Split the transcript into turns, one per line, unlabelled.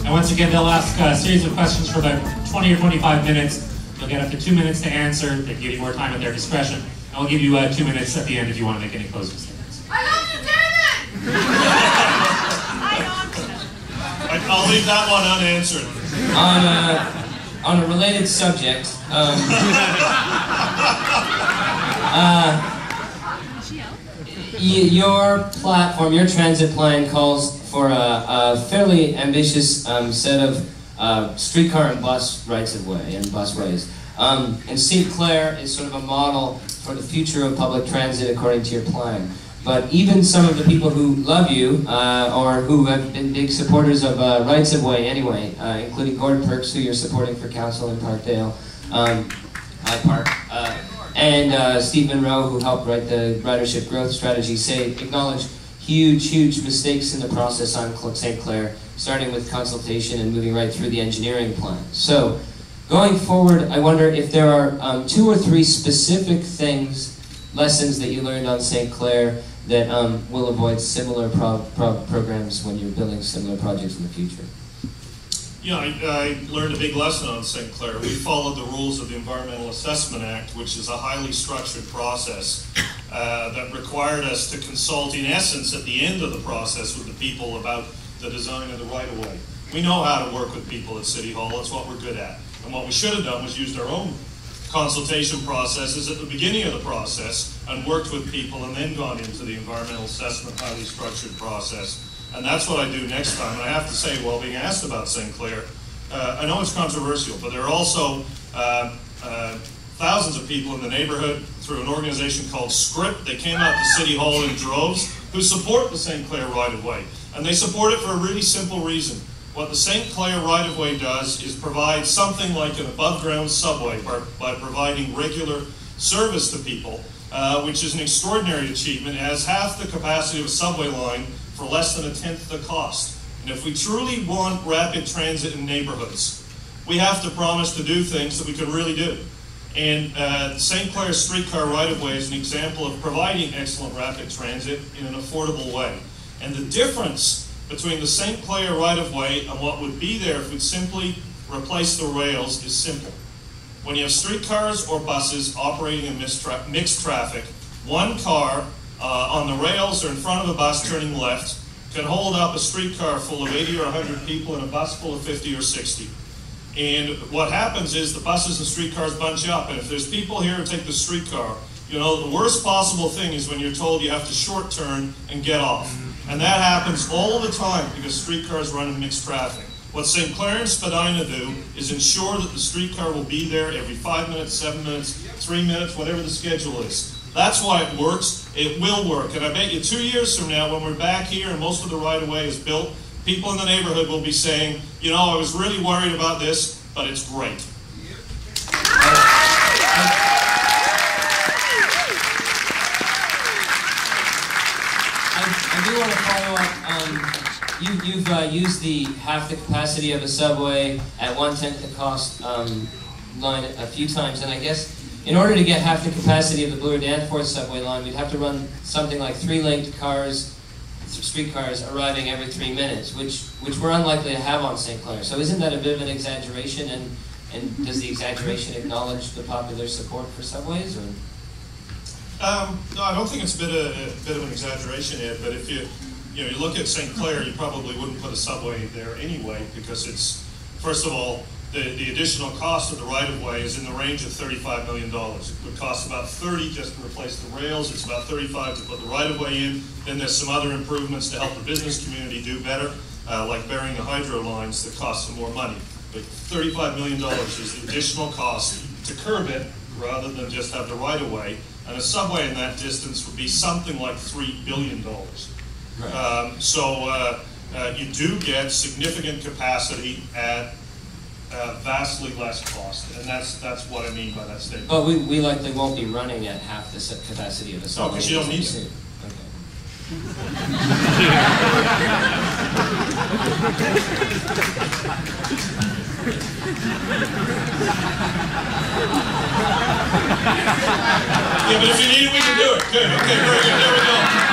And once again, they'll ask a series of questions for about 20 or 25 minutes. You'll get up to 2 minutes to answer. They give you more time at their discretion. And we'll give you 2 minutes at the end if you want to make any closing statements.
I love you, David!
I'll leave that one unanswered.
On a related subject, your platform, your transit plan calls for a fairly ambitious set of streetcar and bus rights-of-way and busways. And St.Clair is sort of a model for the future of public transit according to your plan. But even some of the people who love you, or who have been big supporters of rights-of-way anyway, including Gord Perks, who you're supporting for council in Parkdale, High Park, and Steve Monroe, who helped write the ridership growth strategy, acknowledge huge mistakes in the process on St. Clair, starting with consultation and moving right through the engineering plan. So, going forward, I wonder if there are 2 or 3 specific lessons that you learned on St. Clair that will avoid similar programs when you're building similar projects in the future.
Yeah, I learned a big lesson on St. Clair. We followed the rules of the Environmental Assessment Act, which is a highly structured process that required us to consult, in essence, at the end of the process with the people about the design of the right-of-way. We know how to work with people at City Hall. That's what we're good at. And what we should have done was used our own consultation processes at the beginning of the process and worked with people and then gone into the environmental assessment highly structured process. And that's what I do next time. And I have to say, while being asked about St. Clair, I know it's controversial, but there are also thousands of people in the neighborhood through an organization called Script. They came out to City Hall in droves who support the St. Clair right-of-way. And they support it for a really simple reason. What the St. Clair right-of-way does is provide something like an above-ground subway by providing regular service to people, which is an extraordinary achievement. It has half the capacity of a subway line for less than 1/10 the cost. And if we truly want rapid transit in neighborhoods, we have to promise to do things that we can really do. And St. Clair streetcar right-of-way is an example of providing excellent rapid transit in an affordable way. And the difference between the St. Clair right-of-way and what would be there if we'd simply replace the rails is simple. When you have streetcars or buses operating in mixed traffic, one car on the rails or in front of a bus turning left can hold up a streetcar full of 80 or 100 people and a bus full of 50 or 60. And what happens is the buses and streetcars bunch up, and if there's people here who take the streetcar, you know, the worst possible thing is when you're told you have to short turn and get off. And that happens all the time because streetcars run in mixed traffic. What St. Clair and Spadina do is ensure that the streetcar will be there every 5 minutes, 7 minutes, 3 minutes, whatever the schedule is. That's why it works. It will work. And I bet you 2 years from now, when we're back here and most of the right-of-way is built, people in the neighborhood will be saying, you know, I was really worried about this, but it's great.
I do want to follow up. You've used the half the capacity of a subway at 1/10 the cost line a few times, and I guess in order to get half the capacity of the Bloor Danforth subway line, we'd have to run something like 3 linked streetcars arriving every 3 minutes, which we're unlikely to have on St. Clair. So isn't that a bit of an exaggeration? And does the exaggeration acknowledge the popular support for subways? Or?
No, I don't think it's a bit of an exaggeration, Ed, but if you look at St. Clair, you probably wouldn't put a subway there anyway because it's, first of all, the additional cost of the right-of-way is in the range of $35 million. It would cost about 30 just to replace the rails. It's about 35 to put the right-of-way in. Then there's some other improvements to help the business community do better, like burying the hydro lines that cost some more money. But $35 million is the additional cost to curb it rather than just have the right-of-way. And a subway in that distance would be something like $3 billion. Right. You do get significant capacity at vastly less cost, and that's what I mean by that statement.
But we likely won't be running at half the capacity of a subway.
No, because you don't need to. Yeah, but if you need it, we can do it. Good. Okay, very good. There we go.